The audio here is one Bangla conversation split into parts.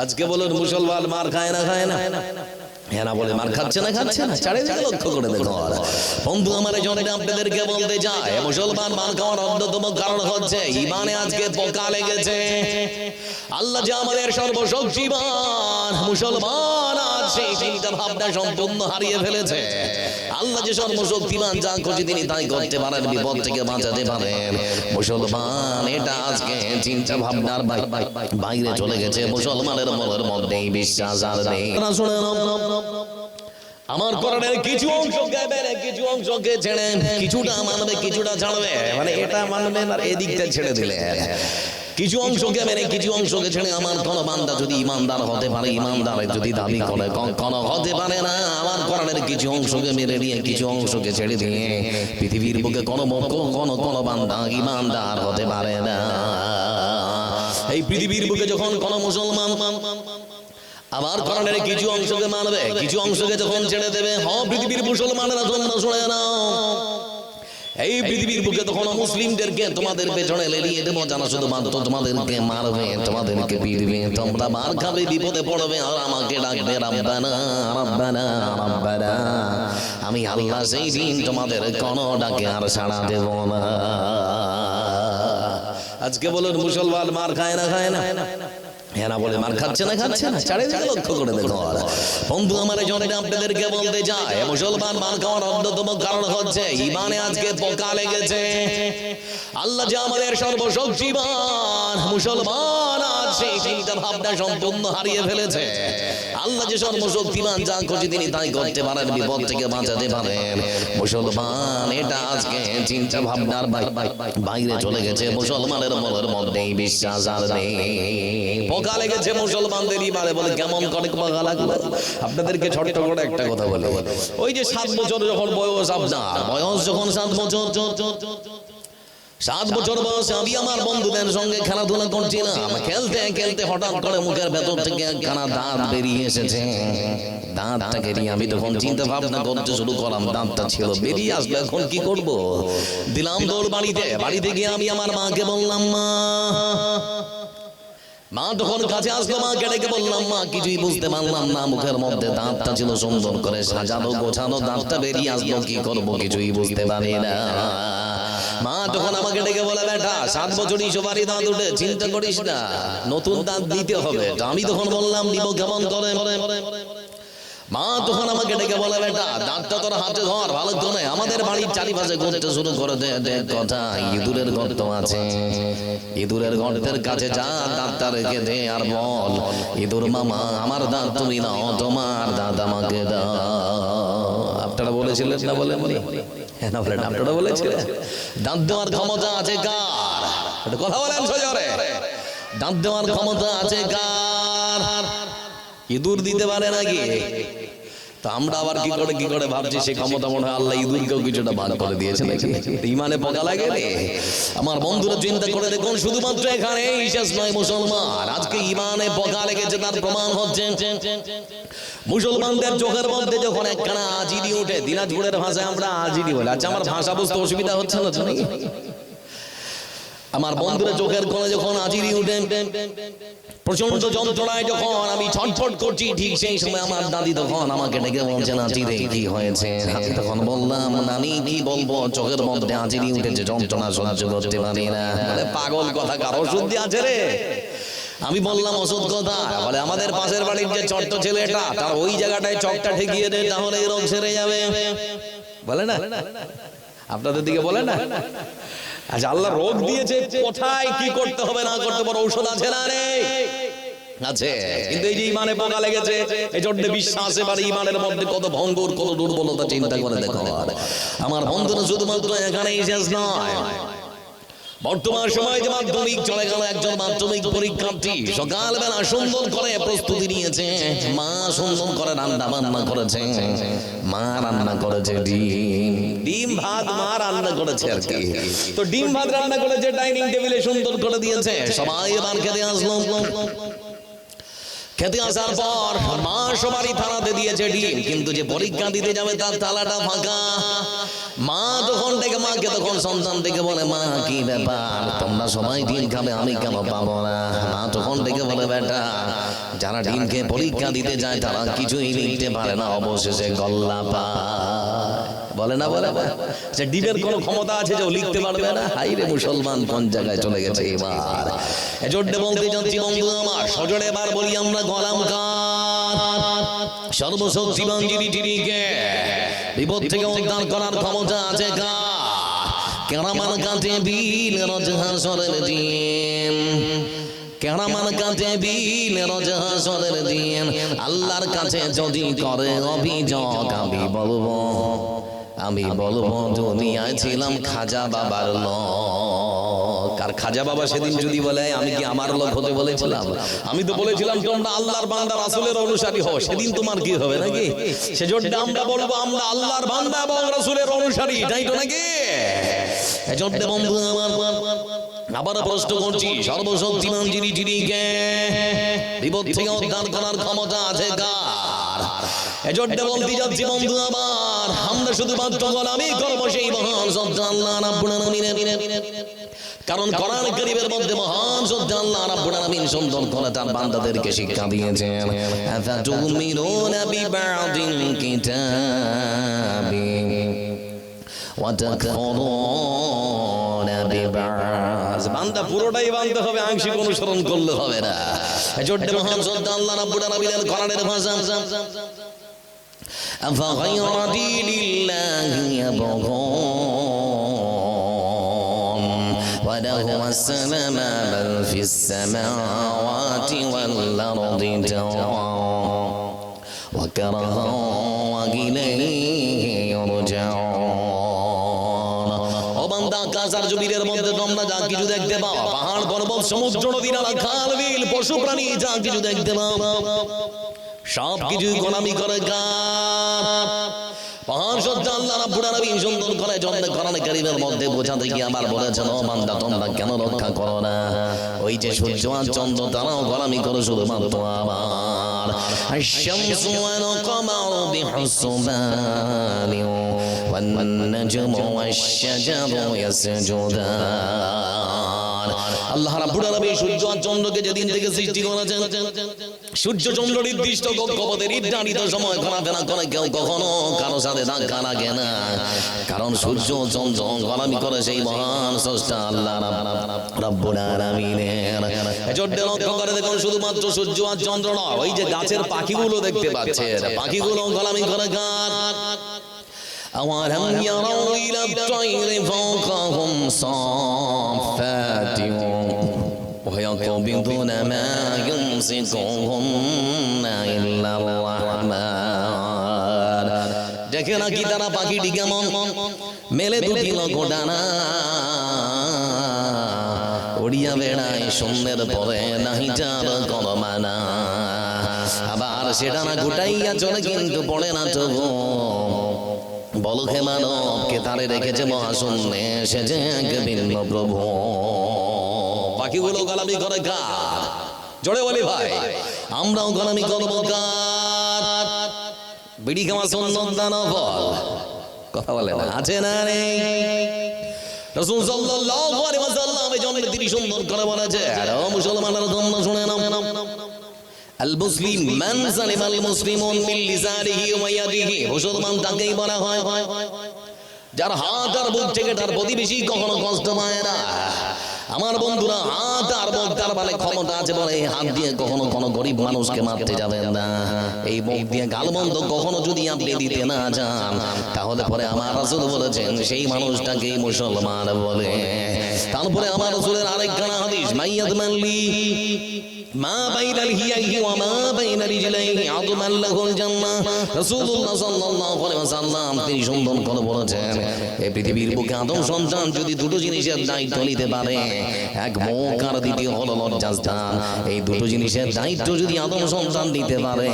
আজকে বলুন মুসলমান মার খায় না খায় না? হ্যাঁ না বলে মার খাচ্ছে না খাচ্ছে না? চারিদিকে লক্ষ্য করে দেখো। বন্ধু আমার এই জন্য আপনাদেরকে বলতে চাই, মুসলমান মার খাওয়ার অন্যতম কারণ হচ্ছে ইমানে আজকে পোকা লেগেছে। আল্লাহ যে আমাদের সর্বশক্তিমান, মুসলমান আজ সেই চিন্তা ভাবনা সম্পূর্ণ হারিয়ে ফেলেছে। আল্লাহ যে সর্বশক্তিমান, যা খুশি তিনি তাই করতে পারেন, বিপদ থেকে বাঁচাতে পারেন। মুসলমান এটা আজকে চিন্তা ভাবনার বাইরে চলে গেছে। মুসলমানের মনের মধ্যে বিশ্বাস আর নেই। শুনে আমার কোরআনের কিছু অংশ গাবেন, কিছু অংশকে ছেড়ে কিছুটা মানবে, কিছুটা ছাড়বে, মানে এটা মানবেন আর এদিকটা ছেড়ে দিলে। কিছু অংশকে মেনে কিছু অংশকে ছেড়ে আমার কোন বান্দা যদি ইমানদার হতে পারে, ইমানদারের যদি দাবি করে, কখনো হতে পারে না। আমার কোরআনের কিছু অংশকে মেনে নিয়ে কিছু অংশকে ছেড়ে দিয়ে পৃথিবীর বুকে কোন বান্দা ইমানদার হতে পারে না। এই পৃথিবীর বুকে যখন কোন মুসলমান আবার কোরআনের কিছু অংশকে মানবে, কিছু অংশকে যখন ছেড়ে দেবে, পৃথিবীর মুসলমানেরা শুনে নাও, এই পৃথিবীর বুকে তখন মুসলিমদেরকে তোমাদের পেছনে লেলিয়ে দেবো, জানা শুধুমাত্র তোমাদেরকে মারবে, তোমাদেরকে পিটবে, তোমরা মার খাবে, বিপদে পড়বে, আর আমাকে ডাকবে রাব্বানা রাব্বানা রাব্বানা। আমি আল্লাহ সেই দিন তোমাদের কোন ডাকে আর সাড়া দেব না। আজকে বলুন মুসলমান মার খায় না খায় না? হ্যাঁ না বলে মার খাচ্ছে না খাচ্ছে না? চারিদিকে লক্ষ্য করে দেখো। বন্ধু আমার এই জন্য আপনাদেরকে বলতে চাই, মুসলমান মার খাওয়ার অন্যতম কারণ হচ্ছে ইমানে আজকে পোকা লেগেছে। আল্লাহ যে আমাদের সর্বশক্তিমান, মুসলমান আজ সেই চিন্তা ভাবনা সম্পূর্ণ হারিয়ে ফেলেছে। আল্লাহ যে সর্বশক্তিমান, যা খুশি তিনি তাই করতে পারেন, বিপদ থেকে বাঁচাতে পারেন। মুসলমান এটা আজকে চিন্তা ভাবনার বাইরে চলে গেছে। মুসলমানের মনের মধ্যে বিশ্বাস আর নেই। পোকা লেগেছে মুসলমানদের ইমানে। বলে কেমন করে পোকা লাগলো? আপনাদেরকে ছোট্ট করে একটা কথা বলে, ওই যে 7 বছর যখন বয়স, আপনার বয়স যখন 7 বছর, 7 বছর বয়সে আমি আমার বন্ধুদের সঙ্গে খেলাধুলা করছিলাম। খেলতে খেলতে হঠাৎ করে মুখের ভেতর থেকে একখানা দাঁত বেরিয়ে এসেছে। দাঁতটাকে নিয়ে আমি তখন চিন্তা ভাবনা করতে শুরু করলাম, দাঁতটা ছিল বেরিয়ে আসলো, এখন কি করব? দিলাম দৌড় বাড়িতে গিয়ে আমি আমার মাকে বললাম, মা তখন কাছে আসলো, মাকে ডেকে বললাম, মা কিছুই বুঝতে পারলাম না, মুখের মধ্যে দাঁতটা ছিল সুন্দর করে সাজানো গোছানো, দাঁতটা বেরিয়ে আসলো, কি করব কিছুই বুঝতে পারি না। মা তখন আমাকে ডেকে বলে, বেটা 7 বছরই সবারই দাঁত উঠে, চিন্তা করিস না, নতুন দাঁত দিতে হবে। আমি তখন বললাম, নিব কেমন করে? মা তখন আমাকে ডেকে বলে, বেটা দাঁতটা তোর হাতে ধর, ভালো করে আমাদের বাড়ির চারিপাশে ঘুরতে শুরু করে দে। কথা ইঁদুরের গর্ত আছে, ইঁদুরের গর্তের কাছে যা, দাঁতটা রেখে দে আর বল, ইঁদুর মামা আমার দাঁত তুমি নাও, তোমার দাঁত আমাকে দাও। আপনারা বলেছিলেন না? বলে আপনারা বলেছিলেন দাঁত দেওয়ার ক্ষমতা আছে কার? কথা বলেন সজোরে। দাঁত দেওয়ার ক্ষমতা আছে কার? ইঁদুর দিতে পারে নাকি? তো আমরা আবার কি করে ভাবছি সেই ক্ষমতা মনে হয় আল্লাহ ইঁদুরকেও কিছুটা ভাগ করে দিয়েছে নাকি? ইমানে পোকা লাগে। আমার বন্ধুরা চিন্তা করে দেখুন, শুধুমাত্র এখানে শেষ নয়, মুসলমান আজকে ইমানে পোকা লেগেছে তার প্রমাণ হচ্ছে মুসলমানদের চোখের মধ্যে যখন একখানা আজিরি উঠে, দিনাজপুরের ভাষায় আমরা আজিরি বলি। আচ্ছা, আমার ভাষা বুঝতে অসুবিধা হচ্ছে না তো নাকি? আমার বন্ধুরা চোখের কোণে যখন আজিরি উঠে, প্রচন্ড যন্ত্রণায় যখন আমি ছটফট করছি, ঠিক সেই সময় আমার দাদি তখন আমাকে ডেকে বলছে, নাচিরে কি হয়েছে? আমি তখন বললাম, নানি কি বলবো, চোখের মধ্যে আজিরি উঠেছে, যন্ত্রণা সহ্য করতে পারি না। বলে পাগল কথা, কার ওষুধ আছে রে? আমি বললাম ওষুধ কথা? বলে আমাদের পাশের বাড়ির যে ছোট্ট ছেলেটা, তার ওই জায়গাটায় চকটা ঠেকিয়ে দে, তাহলে এই রোগ সেরে যাবে। বলে না? আপনাদের দিকে বলে না? আচ্ছা, আল্লাহ রোগ দিয়েছে, কোথায় কি করতে হবে না করতে পারে ঔষধ আছে না রে? আছে। কিন্তু এই যে ইমানে পোকা লেগেছে, এই জন্য বিশ্বাস এবারে ইমানের মধ্যে কত ভঙ্গুর, কত দুর্বলতা চিন্তা করে দেখো। আমার বন্ধুরা শুধুমাত্র এখানেই শেষ নয়। বর্তমান সময়ে যে মাধ্যমিক চলে গেল, একজন মাধ্যমিক পরীক্ষার্থী সকালবেলা সুন্দর করে প্রস্তুতি নিয়েছে, মা সুন্দর করে রান্না বান্না করেছে, মা রান্না করেছে ডিম ভাত, মা রান্না করেছে আর কি। তো ডিম ভাত রান্না করেছে, ডাইনিং টেবিলে সুন্দর করে দিয়েছে, সবাই এবার খেতে আসলো। খেতে আসার পর মা সবারই থানাতে দিয়েছে ডিম, কিন্তু যে পরীক্ষা দিতে যাবে তার তালাটা ফাঁকা। মা তখন থেকে মাকে তখন সন্তান থেকে বলে, মা কি ব্যাপার, তোমরা সবাই ডিম খাবে, আমি কেন পাবো না? মা তখন থেকে বলে, বেটা যারা ডিম খেয়ে পরীক্ষা দিতে যায় তারা কিছুই লিখতে পারে না, অবশেষে গল্লা পায়। বলে না, বলে যে ডিমের কোনো ক্ষমতা আছে যে ও লিখতে পারবে না? হাই রে মুসলমান, কোন জায়গায় চলে গেছে এবার। এজন্য বলতে যাচ্ছি বন্ধু আমার, সজোরে এবার বলি আমরা গোলাম কার? সর্বশক্তিমান যিনিকে বিপদ থেকে উদ্ধার করার ক্ষমতা আছে কার? কেরামান কাতিবিন রজহাসরের দিন, কেরামান কাতিবিন রজহাসরের দিন আল্লাহর কাছে যদি করে অভিযোগ, আমি বলবো দুনিয়ায় ছিলাম খাজা বাবার লোক। আর খাজা বাবা সেদিন যদি বলে আমি কি আমার লোক হতে বলেছিলাম? আমি তো বলেছিলাম তোমরা আল্লাহর বান্দা রাসূলের অনুসারী হও, সেদিন তোমার কি হবে নাকি? সেজন্য আমরা বলবো আমরা আল্লাহর বান্দা এবং রাসূলের অনুসারী, তাই তো নাকি? এজন্য বন্ধু আমার আবার প্রশ্ন করছি, সর্বশক্তিমান যিনিকে বিপদ থেকে উদ্ধার করার ক্ষমতা আছে কার? এজন্য বলতে যাচ্ছি বন্ধু আমার, আমরা শুধুমাত্র গোলামি করবো সেই মহান সত্তা আল্লাহ রাব্বুল আলামিনের। কারণ কোরআন কারীমের মধ্যে মহান সত্তা আল্লাহ রাব্বুল আলামিন সুন্দর করে তার বান্দাদেরকে শিক্ষা দিয়েছেন, আফাতুমিনুনা বিবাদিল কিতাবি ওয়া তাকফুরুনা বিবাদ। বান্দা পুরোটাই মানতে হবে, আংশিক অনুসরণ করলে হবে না। এজন্য মহান সত্তা আল্লাহ রাব্বুল আলামিনের কোরআনের ভাষা, أفغير دين الله يبغون وله أسلم من في السماوات والأرض طوعا وكرها وإليه يرجعون। ও বান্দা, আকাশ আর জমিনের মধ্যে তোমরা যা কিছু দেখতে পাও, পাহাড় পর্বত সমুদ্র নদী নালা খাল বিল পশু প্রাণী যা কিছু দেখতে পাও, সব কিছুই গোলামি করে কার? মহান সত্তা আল্লাহ রাব্বুল আলামিন সুন্দর করে জন্য কোরআন কারীমের মধ্যে বোঝাতে গিয়ে আবার বলেছেন, ও বান্দা তোমরা কেন রক্ষা করো না? ওই যে সূর্য আর চন্দ্র তারাও গোলামি করে শুধুমাত্র আমার। আশ-শামসু ওয়াল কামারু বিহুসবানি ওয়ান নাজমু ওয়াশ-শাজারু ইয়াসজুদান। আল্লাহ রাব্বুল আলামিন সূর্য আর চন্দ্রকে যেদিন থেকে সৃষ্টি করেছেন, সূর্য চন্দ্র নির্দিষ্ট কক্ষপথে নির্ধারিত সময় ঘোরাফেরা করে, কেউ কখনো কারো সাথে ধাক্কা লাগে না। কারণ সূর্য চন্দ্র গোলামি করে সেই মহান স্রষ্টা আল্লাহ রাব্বুল আলামিনের। এজন্য লক্ষ্য করে দেখুন, শুধুমাত্র সূর্য আর চন্দ্র নয়, ওই যে গাছের পাখিগুলো দেখতে পাচ্ছেন, পাখিগুলো গোলামি করে কার? أولم يروا إلى الطير فوقهم صافات ويقبضن ما يمسكهن إلا الرحمن। দেখে নাকি তারা পাখিটি কেমন মেলে দুটি লক্ষ্য ডানা উড়িয়া বেড়ায় শূন্যের পরে নাহি যার কোনো মানা। আবার সেটা না গুটাইয়া চলে কিন্তু পড়ে না তবু। বলো হে মানব, কে তারে রেখেছে মহাশূন্যে, সে যে এক ভিন্ন প্রভু। পাখিগুলো গোলামি করে কার? জোরে বলি ভাই, আমরাও গোলামি করবো কার? বিড়ি খাওয়া সুন্নাত না নফল? কথা বলে না, আছে না নেই? রাসূল সাল্লাল্লাহু আলাইহি ওয়াসাল্লাম এই জন্য তিনি সুন্দর করে বলেছে, ও মুসলমানরা তোমরা শুনে নাও, আল মুসলিম মান সালিমাল মুসলিমুন মিন লিসানিহি ওয়া ইয়াদিহি। মুসলমান তাকেই বলা হয় যার হাত আর মুখ থেকে তার প্রতিবেশী কখনো কষ্ট পায় না। আমার বন্ধুরা, হাত আর মুখ তার মানে ক্ষমতা আছে বলে এই হাত দিয়ে কখনো কোনো গরিব মানুষকে মারতে যাবেন না। এই মুখ দিয়ে গালমন্দ কখনো যদি আপনি দিতে না যান, তাহলে পরে আমার রাসূল বলেছেন সেই মানুষটাকেই মুসলমান বলে। তারপরে আমার রাসূলের আরেকখানা হাদিস, মাইয়াত মানলি মা বাইনাল হিয়াহি ওয়া মা বাইনা রিজলাইহি আযমান লাহুল জান্নাহ। রাসূলুল্লাহ সাল্লাল্লাহু আলাইহি ওয়াসাল্লাম তিনি সুন্দর করে বলেছেন, এই পৃথিবীর বুকে আদম সন্তান যদি দুটো জিনিসের দায়িত্ব নিতে পারে, এক মুখ আর দ্বিতীয় হলো লজ্জাস্থান, এই দুটো জিনিসের দায়িত্ব যদি আদম সন্তান নিতে পারে,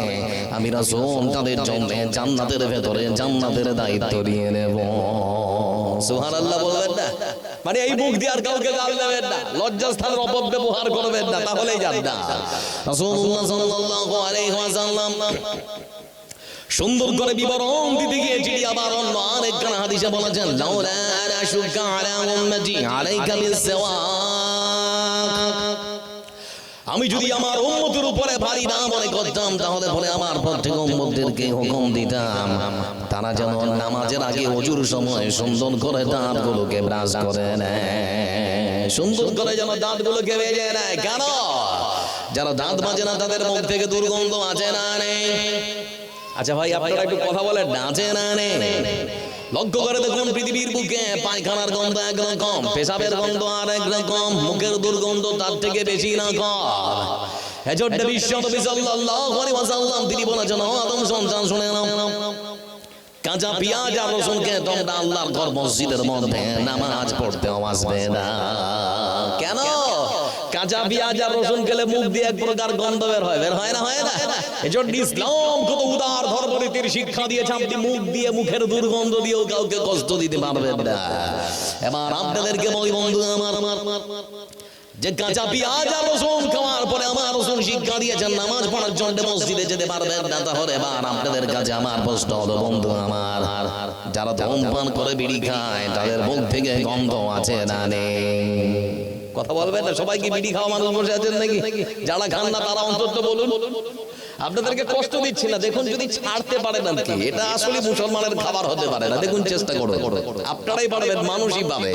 আমি রাসূল তাদের জন্য জান্নাতের ভেতরে জান্নাতের দায়িত্ব নিয়ে নেব। সুবহানাল্লাহ বলবেন না? মানে এই মুখ দিয়ে আর কাউকে গাল দেবেন না, লজ্জাস্থানের অপব্যবহার করবেন না, তাহলেই জান্নাত। রাসূলুল্লাহ সাল্লাল্লাহু আলাইহি ওয়াসাল্লাম সুন্দর করে বিবরণ দিতে গিয়ে যিনি আবার অন্য আরেকখানা হাদিসে বলেছেন, লাউলা আনা শুকা আলা উম্মতি আলাইকা বিসওয়াক, আমি যদি আমার উম্মতের উপরে ভারী না মনে করতাম তাহলে পরে আমার প্রত্যেক উম্মতদেরকে হুকুম দিতাম তারা যেন নামাজের আগে ওযুর সময় সুন্দর করে দাঁতগুলোকে ব্রাশ করে নেয়, সুন্দর করে যেন দাঁতগুলোকে মেজে নেয়। কেন? যারা দাঁত মাজে না তাদের মুখ থেকে দুর্গন্ধ আছে না নেই? আচ্ছা ভাই, আপনারা একটু কথা বলেন না, আছে না নেই? লক্ষ্য করে দেখুন, পৃথিবীর বুকে পায়খানার গন্ধ একরকম, পেশাবের গন্ধ আর একরকম, মুখের দুর্গন্ধ তার থেকে বেশি না কম। এজন্য বিশ্ব নবী সাল্লাল্লাহু আলাইহি ওয়াসাল্লাম তিনি বলেছেন, ও আদম সন্তান শুনে নাও, কাঁচা পেঁয়াজ আর রসুনকে তোমরা আল্লাহর ঘর মসজিদের মধ্যে নামাজ পড়তে আসবে না। কেন? কাঁচা পেঁয়াজ আর রসুন খেলে মুখ দিয়ে এক প্রকার গন্ধ বের হয়, বের হয় না? হয় না? এজন্য ইসলাম কত উদার ধর্মনীতির শিক্ষা দিয়েছে, আপনি মুখ দিয়ে মুখের দুর্গন্ধ দিয়েও কাউকে কষ্ট দিতে পারবেন না। এবার আপনাদেরকে বলি বন্ধু আমার, যে কাঁচা পেঁয়াজ আর রসুন খাওয়ার পরে আমার রসুন শিক্ষা দিয়েছেন নামাজ পড়ার জন্য মসজিদে যেতে পারবেন না। তাহলে এবার আপনাদের কাছে আমার প্রশ্ন হলো বন্ধু আমার, যারা ধূমপান করে বিড়ি খায় তাদের মুখ থেকে গন্ধ আছে না নেই? কথা বলবেন না? সবাই কি বিড়ি খাওয়া মানুষ বসে আছেন নাকি? যারা খান না তারা অন্তত বলুন। আপনাদেরকে কষ্ট দিচ্ছি না, দেখুন যদি ছাড়তে পারেন আর কি, এটা আসলে মুসলমানের খাবার হতে পারে না। দেখুন চেষ্টা করুন, আপনারাই পারবেন, মানুষই পাবে।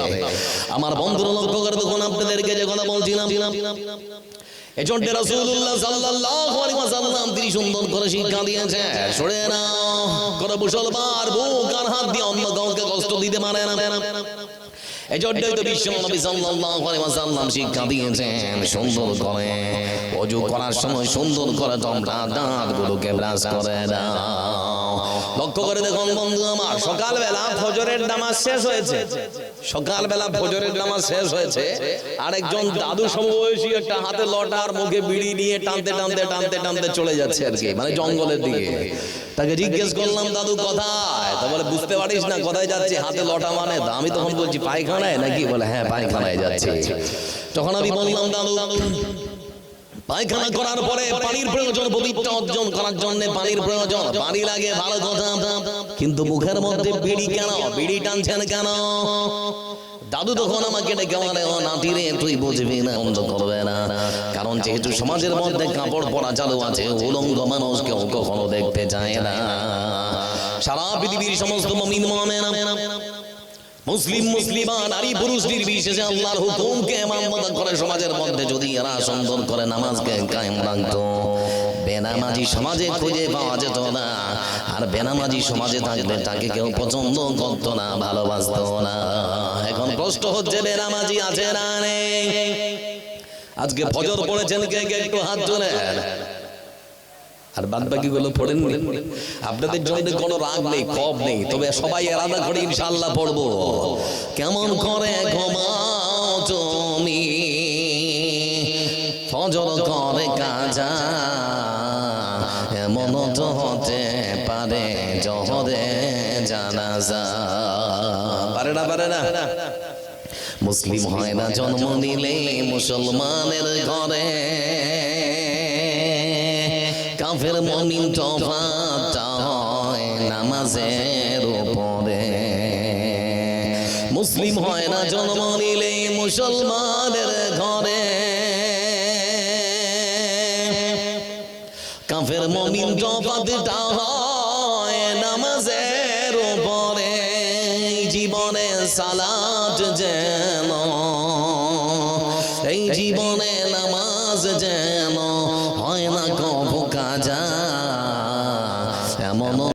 আমার বন্ধুরা লক্ষ্য করে দেখুন, আপনাদেরকে যে কথা বলছিলাম, এজন্য রাসূলুল্লাহ সাল্লাল্লাহু আলাইহি ওয়াসাল্লাম তিনি সুন্দর করে শিক্ষা দিয়েছেন, শুনে নাও, কোন মুসলমান বুক আর হাত দিয়ে অন্য কাউকে কষ্ট দিতে পারে না। এজন্যই তো বিশ্ব নবী সাল্লাল্লাহু আলাইহি ওয়াসাল্লাম শিক্ষা দিয়েছেন, সুন্দর করে ওযু করার সময় সুন্দর করে তোমরা দাঁতগুলোকে ব্রাশ করে দাও। লক্ষ্য করে দেখুন বন্ধু আমার, সকালবেলা ফজরের নামাজ শেষ হয়েছে, সকালবেলা ফজরের নামাজ শেষ হয়েছে, আরেকজন দাদু সমবয়সী একটা হাতে লটা আর মুখে বিড়ি নিয়ে টানতে টানতে টানতে টানতে চলে যাচ্ছে আর কি, মানে জঙ্গলের দিকে। তাকে জিজ্ঞেস করলাম, দাদু কোথায়? তা বলে বুঝতে পারিস না কোথায় যাচ্ছি, হাতে লটা মানে? আমি তখন বলছি পায়খানায় নাকি? বলে হ্যাঁ পায়খানায় যাচ্ছে। তখন আমি বললাম, দাদু পায়খানা করার পরে পানির প্রয়োজন, পবিত্র অর্জন করার জন্য পানির প্রয়োজন, পানি লাগে ভালো কথা, কিন্তু মুখের মধ্যে বিড়ি কেন? বিড়ি টানছেন কেন? দাদু তখন আমাকে ডেকে বলে, ও নাতি রে, তুই বুঝবি না, বন্ধ করবে না, কারণ যেহেতু সমাজের মধ্যে কাপড় পরা চালু আছে, উলঙ্গ মানুষ কেউ কখনো দেখতে চায় না। সারা পৃথিবীর সমস্ত মুমিন মুমিনা, মুসলিম মুসলিমা, নারী পুরুষ নির্বিশেষে আল্লাহর হুকুমকে মানমত করে সমাজের মধ্যে যদি এরা সুন্দর করে নামাজকে কায়েম রাখতো, বেনামাজি সমাজে খুঁজে পাওয়া যেত না। আর বেনামাজি সমাজে থাকলে তাকে কেউ পছন্দ করতো না, ভালোবাসতো না। এখন প্রশ্ন হচ্ছে, বেনামাজি আছে না নেই? আজকে ফজর পড়েছেন কে কে? একটু হাত তোলেন। আর বাদ বাকি গুলো পড়েননি? আপনাদের জন্য কোনো রাগ নেই, ক্ষোভ নেই, তবে সবাই আলাদা করে ইনশাআল্লাহ পড়বো। কেমন করে ঘুমাও তুমি, ফজর করে কাজা, এমন তো হতে পারে জোহরে জানাজা। পারে না? পারে না? মুসলিম হয় না জন্ম নিলে মুসলমানের ঘরে, কাফের মুমিন তফাৎ হয় নামাজের উপরে। মুসলিম হয় না জন্ম নিলে মুসলমানের ঘরে, কাফের মুমিন তফাৎ হয় নামাজের উপরে। জীবনে সালাত যেন, এই জীবনে নামাজ যেন হয় না কবু কাজা, এমন